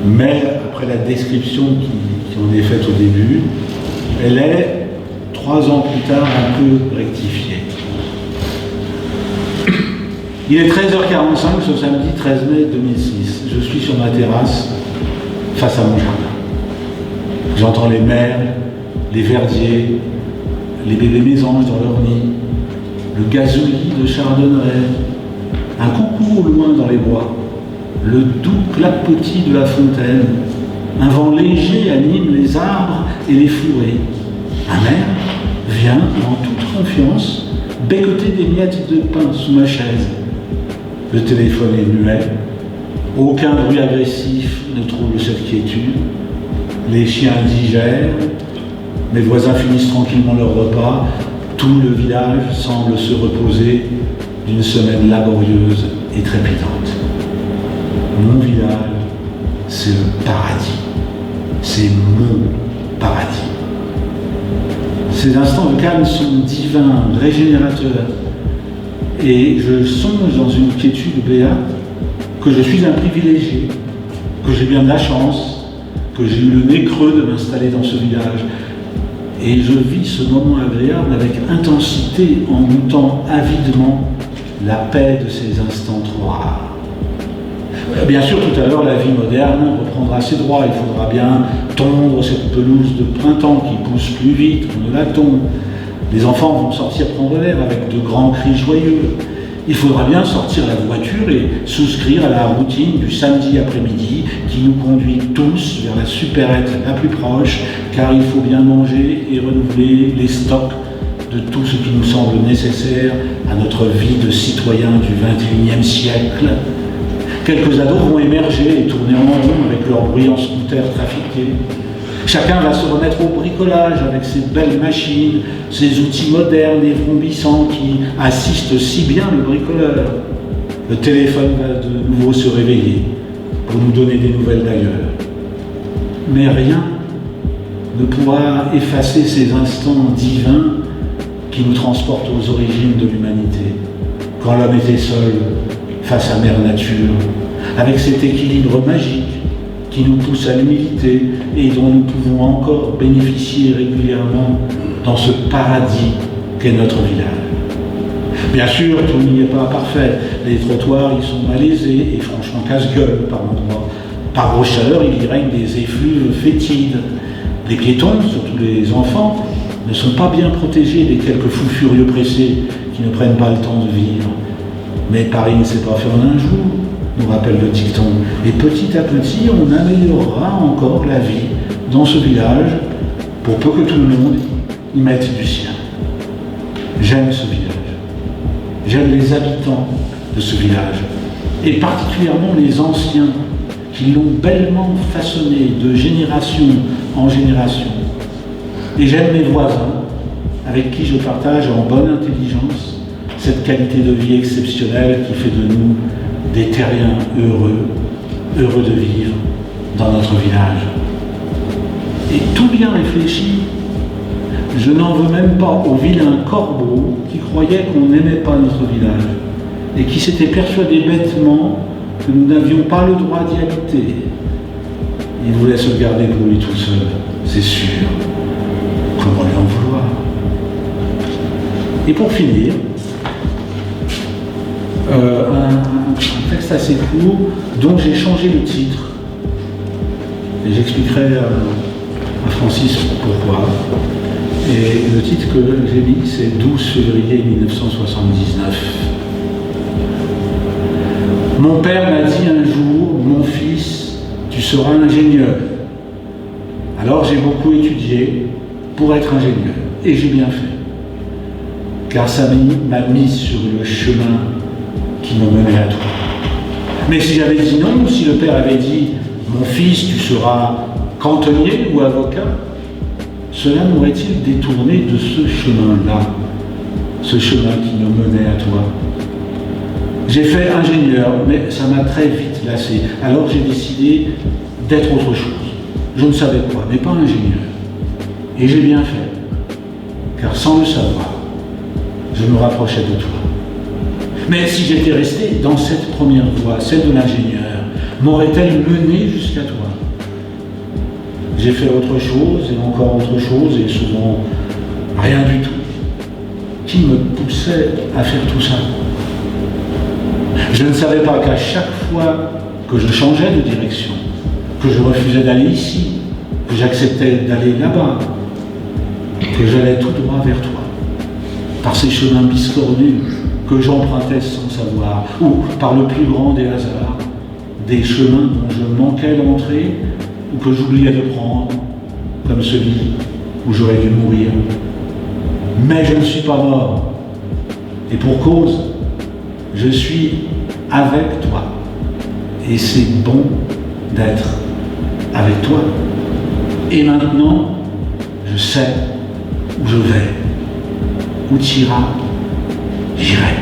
mais après la description qui en est faite au début, elle est 3 ans plus tard un peu rectifiée. Il est 13h45 ce samedi 13 mai 2006. Je suis sur ma terrasse face à mon jardin. J'entends les merles, les verdiers, les bébés mésanges dans leur nid, le gazouillis de chardonneret, un coucou au loin dans les bois, le doux clapotis de la fontaine, un vent léger anime les arbres et les fourrés. Un maire vient en toute confiance becqueter des miettes de pain sous ma chaise. Le téléphone est muet, aucun bruit agressif ne trouble cette quiétude. Les chiens digèrent, mes voisins finissent tranquillement leur repas, tout le village semble se reposer d'une semaine laborieuse et trépidante. Mon village, c'est le paradis. C'est mon paradis. Ces instants de calme sont divins, régénérateurs. Et je songe dans une quiétude béate que je suis un privilégié, que j'ai bien de la chance, que j'ai eu le nez creux de m'installer dans ce village. Et je vis ce moment agréable avec intensité en goûtant avidement la paix de ces instants trop rares. Bien sûr, tout à l'heure, la vie moderne reprendra ses droits. Il faudra bien tondre cette pelouse de printemps qui pousse plus vite qu'on ne la tombe. Les enfants vont sortir prendre l'air avec de grands cris joyeux. Il faudra bien sortir la voiture et souscrire à la routine du samedi après-midi qui nous conduit tous vers la supérette la plus proche, car il faut bien manger et renouveler les stocks de tout ce qui nous semble nécessaire à notre vie de citoyen du XXIe siècle. Quelques ados vont émerger et tourner en rond avec leurs bruyants scooters trafiqués. Chacun va se remettre au bricolage avec ses belles machines, ses outils modernes et vrombissants qui assistent si bien le bricoleur. Le téléphone va de nouveau se réveiller pour nous donner des nouvelles d'ailleurs. Mais rien ne pourra effacer ces instants divins qui nous transportent aux origines de l'humanité, quand l'homme était seul face à Mère Nature, avec cet équilibre magique qui nous pousse à l'humilité et dont nous pouvons encore bénéficier régulièrement dans ce paradis qu'est notre village. Bien sûr, tout n'y est pas parfait. Les trottoirs y sont malaisés et franchement casse-gueule par endroits. Par grosse chaleur, il y règne des effluves fétides. Les piétons, surtout les enfants, ne sont pas bien protégés des quelques fous furieux pressés qui ne prennent pas le temps de vivre. Mais Paris ne s'est pas fait en un jour, nous rappelle le dicton. Et petit à petit, on améliorera encore la vie dans ce village pour peu que tout le monde y mette du sien. J'aime ce village. J'aime les habitants de ce village, et particulièrement les anciens qui l'ont bellement façonné de génération en génération. Et j'aime mes voisins, avec qui je partage en bonne intelligence cette qualité de vie exceptionnelle qui fait de nous des terriens heureux de vivre dans notre village. Et tout bien réfléchi, je n'en veux même pas au vilain corbeau qui croyait qu'on n'aimait pas notre village et qui s'était persuadé bêtement que nous n'avions pas le droit d'y habiter. Il voulait se le garder pour lui tout seul, c'est sûr. Comment lui en vouloir? Et pour finir, un texte assez court dont j'ai changé le titre. Et j'expliquerai à Francis pourquoi. Et le titre que j'ai mis, c'est 12 février 1979. Mon père m'a dit un jour, mon fils, tu seras ingénieur. Alors j'ai beaucoup étudié pour être ingénieur. Et j'ai bien fait. Car ça m'a mis sur le chemin qui me menait à toi. Mais si j'avais dit non, ou si le père avait dit mon fils, tu seras cantonnier ou avocat, cela m'aurait-il détourné de ce chemin-là, ce chemin qui me menait à toi? J'ai fait ingénieur, mais ça m'a très vite lassé. Alors j'ai décidé d'être autre chose. Je ne savais quoi, mais pas ingénieur. Et j'ai bien fait, car sans le savoir, je me rapprochais de toi. Mais si j'étais resté dans cette première voie, celle de l'ingénieur, m'aurait-elle mené jusqu'à jusqu'à toi. J'ai fait autre chose et encore autre chose et souvent rien du tout. Qui me poussait à faire tout ça? Je ne savais pas qu'à chaque fois que je changeais de direction, que je refusais d'aller ici, que j'acceptais d'aller là-bas, que j'allais tout droit vers toi, par ces chemins biscornus que j'empruntais sans savoir, ou par le plus grand des hasards, des chemins dont je manquais l'entrée ou que j'oubliais de prendre, comme celui où j'aurais dû mourir. Mais je ne suis pas mort, et pour cause, je suis avec toi, et c'est bon d'être avec toi. Et maintenant, je sais où je vais, où tu iras, j'irai.